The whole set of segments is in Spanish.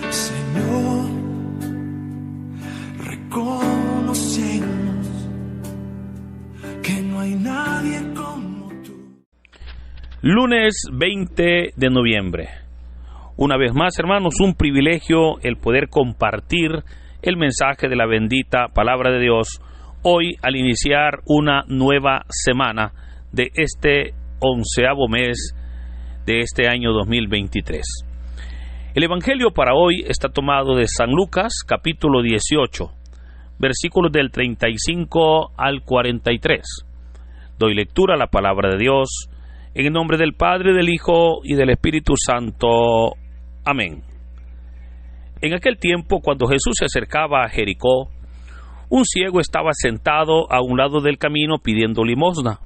Señor, reconocemos que no hay nadie como tú. Lunes 20 de noviembre. Una vez más, hermanos, un privilegio el poder compartir el mensaje de la bendita palabra de Dios hoy al iniciar una nueva semana de este 11º mes de este año 2023. El evangelio para hoy está tomado de San Lucas, capítulo 18, versículos del 35 al 43. Doy lectura a la palabra de Dios en el nombre del Padre, del Hijo y del Espíritu Santo. Amén. En aquel tiempo, cuando Jesús se acercaba a Jericó, un ciego estaba sentado a un lado del camino pidiendo limosna.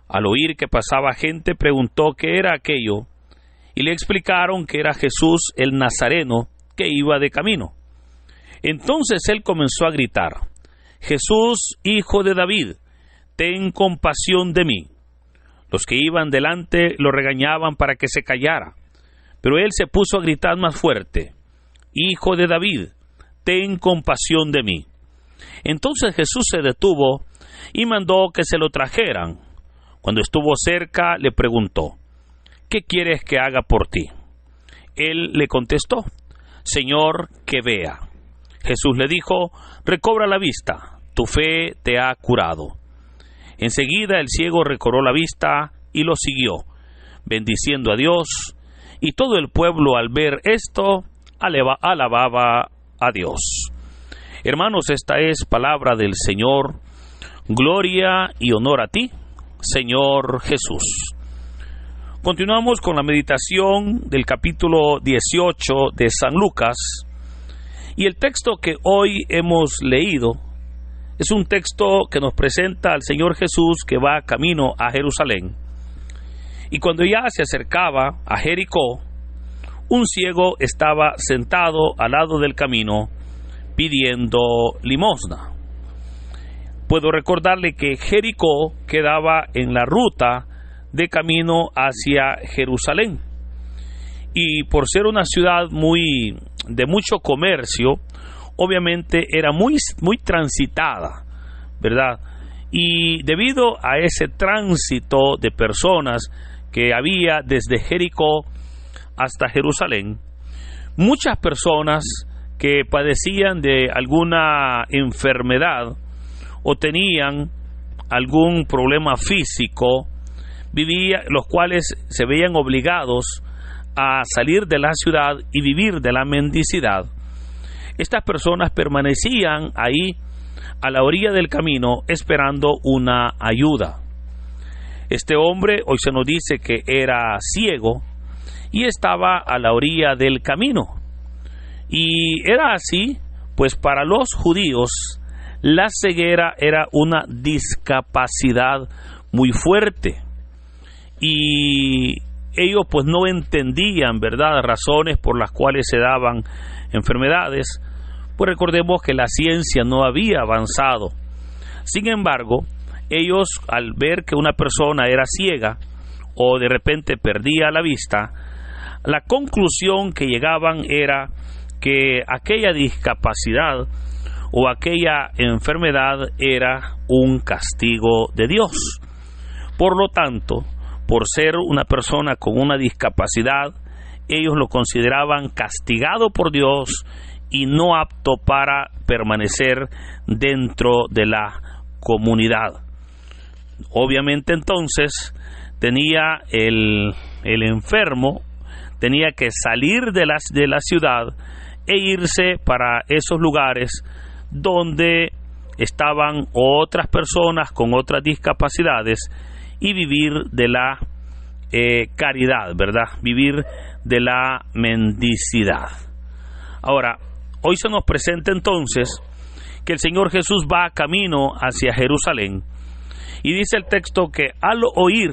Al oír que pasaba gente, preguntó qué era aquello, y le explicaron que era Jesús el Nazareno que iba de camino. Entonces él comenzó a gritar: Jesús, hijo de David, ten compasión de mí. Los que iban delante lo regañaban para que se callara, pero él se puso a gritar más fuerte: Hijo de David, ten compasión de mí. Entonces Jesús se detuvo y mandó que se lo trajeran. Cuando estuvo cerca, le preguntó: ¿qué quieres que haga por ti? Él le contestó: Señor, que vea. Jesús le dijo: recobra la vista, tu fe te ha curado. Enseguida el ciego recobró la vista y lo siguió, bendiciendo a Dios, y todo el pueblo al ver esto alababa a Dios. Hermanos, esta es palabra del Señor. Gloria y honor a ti, Señor Jesús. Continuamos con la meditación del capítulo 18 de San Lucas, y el texto que hoy hemos leído es un texto que nos presenta al Señor Jesús que va camino a Jerusalén. Y cuando ya se acercaba a Jericó, un ciego estaba sentado al lado del camino pidiendo limosna. Puedo recordarle que Jericó quedaba en la ruta de camino hacia Jerusalén, y por ser una ciudad de mucho comercio, obviamente era muy transitada, ¿verdad? Y debido a ese tránsito de personas que había desde Jericó hasta Jerusalén, muchas personas que padecían de alguna enfermedad o tenían algún problema físico, los cuales se veían obligados a salir de la ciudad y vivir de la mendicidad. Estas personas permanecían ahí a la orilla del camino esperando una ayuda. Este hombre hoy se nos dice que era ciego y estaba a la orilla del camino. Y era así, pues para los judíos la ceguera era una discapacidad muy fuerte. Y ellos pues no entendían, ¿verdad?, razones por las cuales se daban enfermedades, pues recordemos que la ciencia no había avanzado. Sin embargo, ellos al ver que una persona era ciega o de repente perdía la vista, la conclusión que llegaban era que aquella discapacidad o aquella enfermedad era un castigo de Dios. Por lo tanto, por ser una persona con una discapacidad, ellos lo consideraban castigado por Dios y no apto para permanecer dentro de la comunidad. Obviamente entonces tenía el enfermo, tenía que salir de la ciudad e irse para esos lugares donde estaban otras personas con otras discapacidades y vivir de la caridad, ¿verdad? Vivir de la mendicidad. Ahora, hoy se nos presenta entonces que el Señor Jesús va camino hacia Jerusalén, y dice el texto que al oír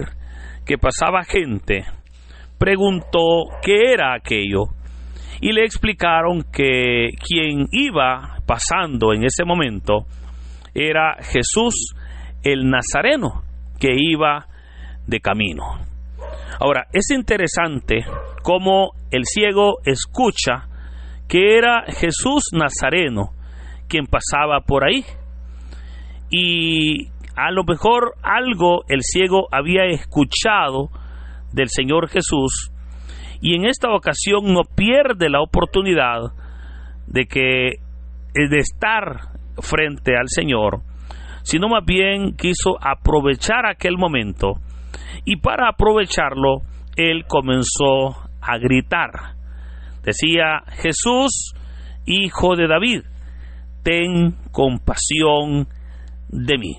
que pasaba gente, preguntó qué era aquello, y le explicaron que quien iba pasando en ese momento era Jesús el Nazareno, que iba de camino. Ahora, es interesante cómo el ciego escucha que era Jesús Nazareno quien pasaba por ahí. Y a lo mejor algo el ciego había escuchado del Señor Jesús, y en esta ocasión no pierde la oportunidad de estar frente al Señor, sino más bien quiso aprovechar aquel momento, y para aprovecharlo él comenzó a gritar. Decía: Jesús, hijo de David, ten compasión de mí.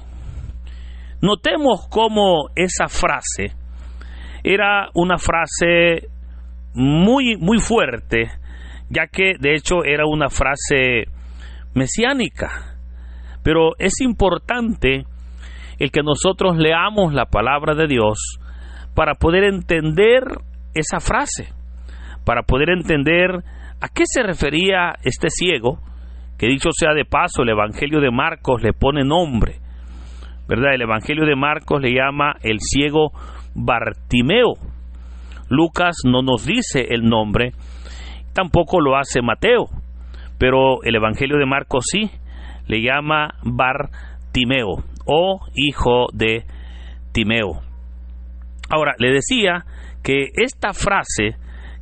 Notemos cómo esa frase era una frase muy fuerte, ya que de hecho era una frase mesiánica. Pero es importante el que nosotros leamos la palabra de Dios para poder entender esa frase, para poder entender a qué se refería este ciego, que dicho sea de paso, el Evangelio de Marcos le pone nombre, ¿verdad? El Evangelio de Marcos le llama el ciego Bartimeo. Lucas no nos dice el nombre, tampoco lo hace Mateo, pero el Evangelio de Marcos sí le llama Bartimeo, o hijo de Timeo. Ahora, le decía que esta frase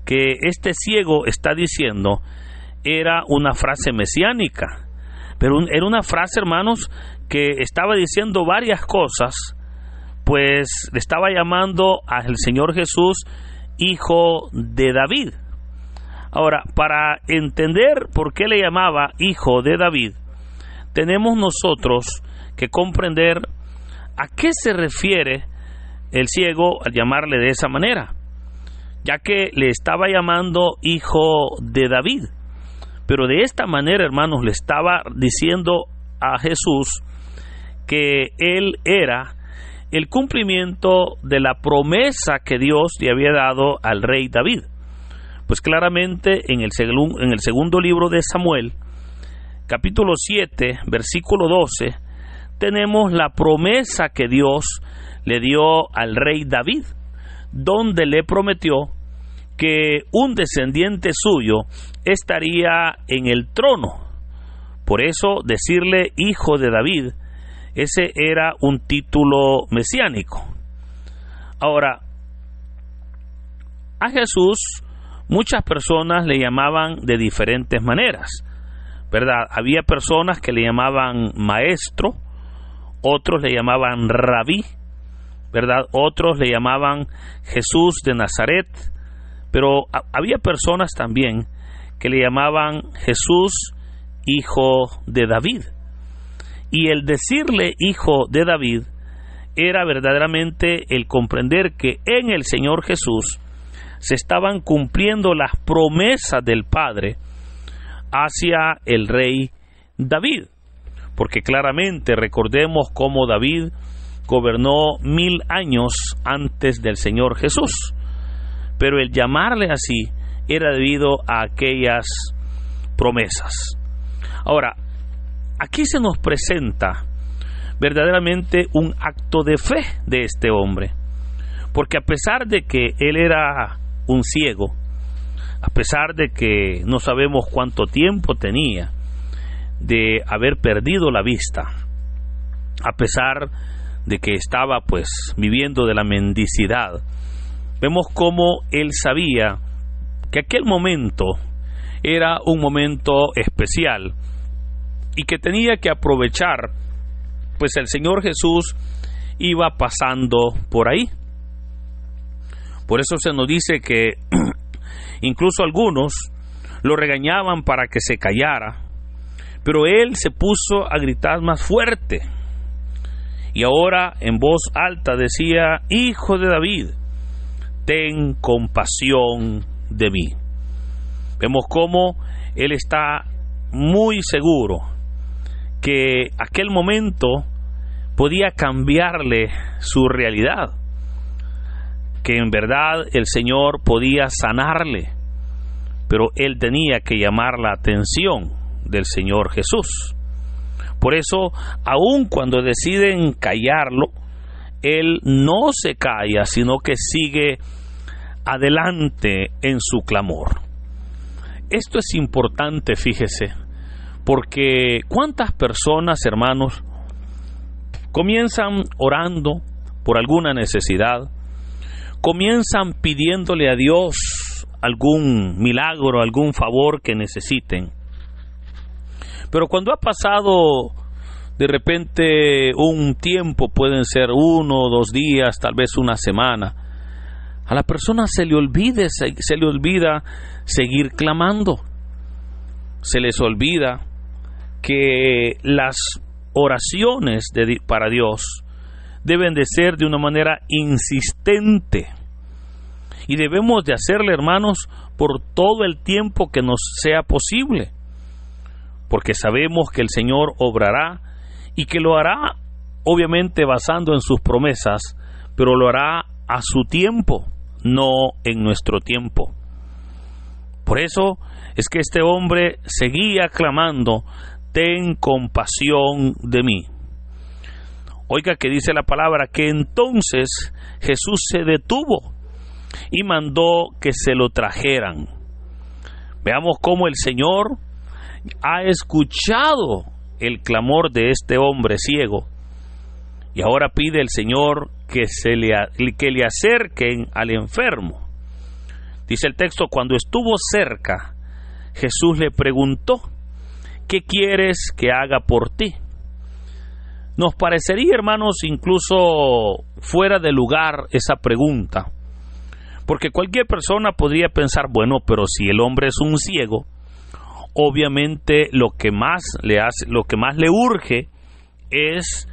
que este ciego está diciendo era una frase mesiánica, pero era una frase, hermanos, que estaba diciendo varias cosas, pues le estaba llamando al Señor Jesús hijo de David. Ahora, para entender por qué le llamaba hijo de David, tenemos nosotros que comprender a qué se refiere el ciego al llamarle de esa manera, ya que le estaba llamando hijo de David. Pero de esta manera, hermanos, le estaba diciendo a Jesús que él era el cumplimiento de la promesa que Dios le había dado al rey David. Pues claramente en el segundo libro de Samuel, capítulo 7, versículo 12, tenemos la promesa que Dios le dio al rey David, donde le prometió que un descendiente suyo estaría en el trono. Por eso decirle hijo de David, ese era un título mesiánico. Ahora, a Jesús muchas personas le llamaban de diferentes maneras, ¿verdad? Había personas que le llamaban maestro, otros le llamaban rabí, ¿verdad? Otros le llamaban Jesús de Nazaret, pero había personas también que le llamaban Jesús, hijo de David. Y el decirle hijo de David era verdaderamente el comprender que en el Señor Jesús se estaban cumpliendo las promesas del Padre hacia el rey David. Porque claramente recordemos cómo David gobernó 1000 años antes del Señor Jesús. Pero el llamarle así era debido a aquellas promesas. Ahora, aquí se nos presenta verdaderamente un acto de fe de este hombre, porque a pesar de que él era un ciego, a pesar de que no sabemos cuánto tiempo tenía de haber perdido la vista, a pesar de que estaba pues viviendo de la mendicidad, vemos cómo él sabía que aquel momento era un momento especial y que tenía que aprovechar, pues el Señor Jesús iba pasando por ahí. Por eso se nos dice que incluso algunos lo regañaban para que se callara, pero él se puso a gritar más fuerte y ahora en voz alta decía: hijo de David, ten compasión de mí. Vemos cómo él está muy seguro que aquel momento podía cambiarle su realidad, que en verdad el Señor podía sanarle, pero él tenía que llamar la atención del Señor Jesús. Por eso, aun cuando deciden callarlo, él no se calla, sino que sigue adelante en su clamor. Esto es importante, fíjese, porque ¿cuántas personas, hermanos, comienzan orando por alguna necesidad, comienzan pidiéndole a Dios algún milagro, algún favor que necesiten? Pero cuando ha pasado de repente un tiempo, pueden ser 1 o 2 días, tal vez una semana, a la persona se le olvida seguir clamando. Se les olvida que las oraciones para Dios deben de ser de una manera insistente. Y debemos de hacerle, hermanos, por todo el tiempo que nos sea posible. Porque sabemos que el Señor obrará y que lo hará, obviamente, basando en sus promesas, pero lo hará a su tiempo, no en nuestro tiempo. Por eso es que este hombre seguía clamando: ten compasión de mí. Oiga que dice la palabra que entonces Jesús se detuvo y mandó que se lo trajeran. Veamos cómo el Señor ha escuchado el clamor de este hombre ciego y ahora pide el Señor que le acerquen al enfermo. Dice el texto: cuando estuvo cerca, Jesús le preguntó: ¿qué quieres que haga por ti? Nos parecería, hermanos, incluso fuera de lugar esa pregunta, porque cualquier persona podría pensar: bueno, pero si el hombre es un ciego, obviamente lo que más le urge es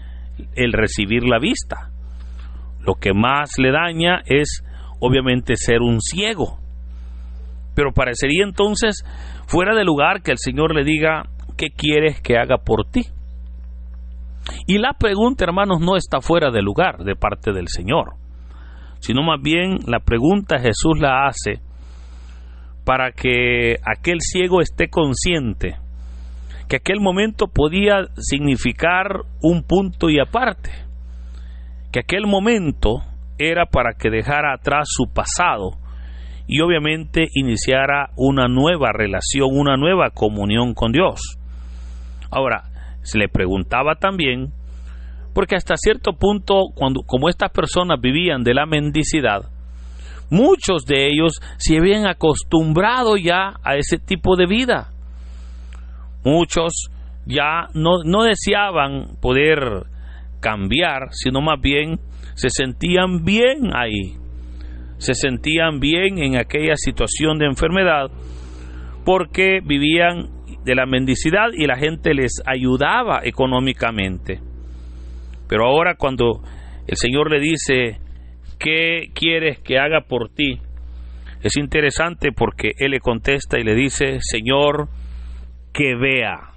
el recibir la vista. Lo que más le daña es obviamente ser un ciego. Pero parecería entonces fuera de lugar que el Señor le diga: ¿qué quieres que haga por ti? Y la pregunta, hermanos, no está fuera de lugar de parte del Señor, sino más bien la pregunta Jesús la hace para que aquel ciego esté consciente que aquel momento podía significar un punto y aparte, que aquel momento era para que dejara atrás su pasado y obviamente iniciara una nueva relación, una nueva comunión con Dios. Ahora, se le preguntaba también, porque hasta cierto punto, como estas personas vivían de la mendicidad, muchos de ellos se habían acostumbrado ya a ese tipo de vida. Muchos ya no deseaban poder cambiar, sino más bien se sentían bien ahí. Se sentían bien en aquella situación de enfermedad porque vivían de la mendicidad y la gente les ayudaba económicamente. Pero ahora cuando el Señor le dice: ¿qué quieres que haga por ti?, es interesante porque Él le contesta y le dice: Señor, que vea,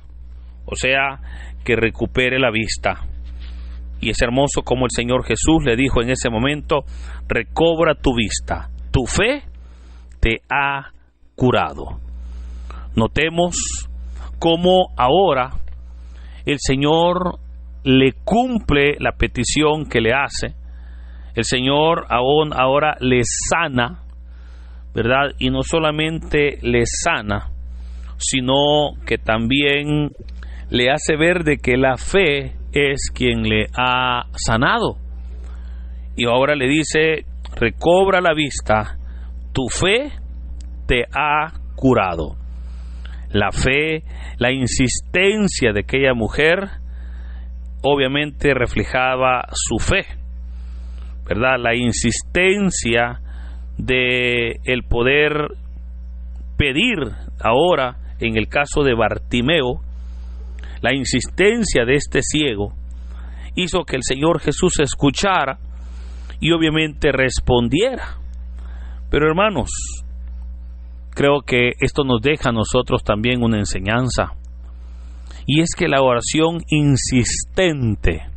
o sea, que recupere la vista. Y es hermoso como el Señor Jesús le dijo en ese momento: recobra tu vista, tu fe te ha curado. Notemos cómo ahora el Señor le cumple la petición que le hace. El Señor ahora le sana, ¿verdad? Y no solamente le sana, sino que también le hace ver de que la fe es quien le ha sanado. Y ahora le dice: recobra la vista, tu fe te ha curado. La fe, la insistencia de aquella mujer, obviamente reflejaba su fe, ¿verdad? La insistencia de el poder pedir ahora, en el caso de Bartimeo, la insistencia de este ciego hizo que el Señor Jesús escuchara y obviamente respondiera. Pero hermanos, creo que esto nos deja a nosotros también una enseñanza, y es que la oración insistente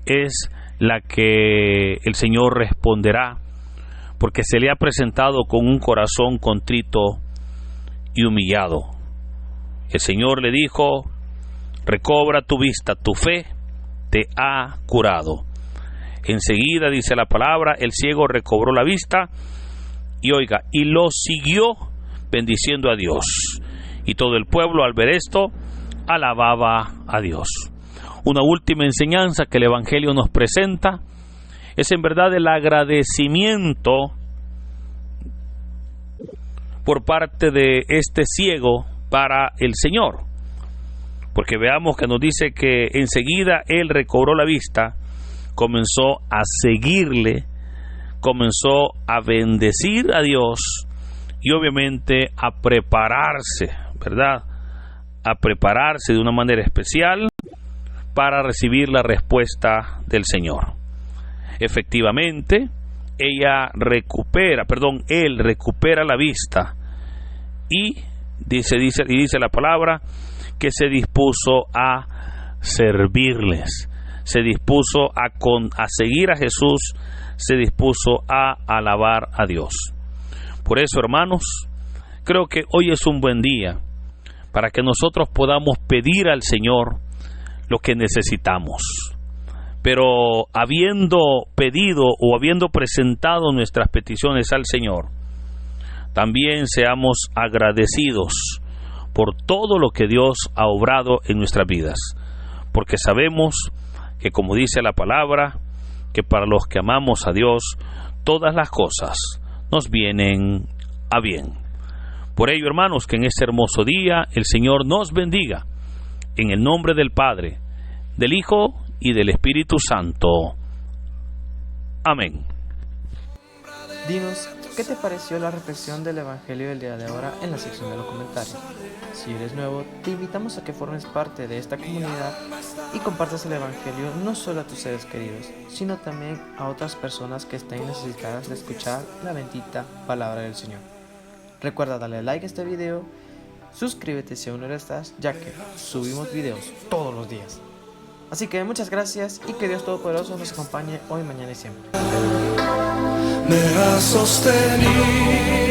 es la que el Señor responderá, porque se le ha presentado con un corazón contrito y humillado. El Señor le dijo: recobra tu vista, tu fe te ha curado. Enseguida, dice la palabra, el ciego recobró la vista Y oiga, y lo siguió bendiciendo a Dios. Y todo el pueblo, al ver esto, alababa a Dios. Una última enseñanza que el Evangelio nos presenta es en verdad el agradecimiento por parte de este ciego para el Señor. Porque veamos que nos dice que enseguida él recobró la vista, comenzó a seguirle, comenzó a bendecir a Dios y obviamente a prepararse, ¿verdad? A prepararse de una manera especial para recibir la respuesta del Señor. Efectivamente, él recupera la vista y dice la palabra que se dispuso a servirles, se dispuso a seguir a Jesús, se dispuso a alabar a Dios. Por eso, hermanos, creo que hoy es un buen día para que nosotros podamos pedir al Señor lo que necesitamos. Pero habiendo pedido o habiendo presentado nuestras peticiones al Señor, también seamos agradecidos por todo lo que Dios ha obrado en nuestras vidas, porque sabemos que, como dice la palabra, que para los que amamos a Dios, todas las cosas nos vienen a bien. Por ello, hermanos, que en este hermoso día el Señor nos bendiga, en el nombre del Padre, del Hijo y del Espíritu Santo. Amén. Dinos, ¿qué te pareció la reflexión del Evangelio del día de ahora en la sección de los comentarios? Si eres nuevo, te invitamos a que formes parte de esta comunidad y compartas el Evangelio no solo a tus seres queridos, sino también a otras personas que estén necesitadas de escuchar la bendita palabra del Señor. Recuerda darle like a este video, suscríbete si aún no lo estás, ya que subimos videos todos los días. Así que muchas gracias y que Dios Todopoderoso nos acompañe hoy, mañana y siempre. Me ha sostenido.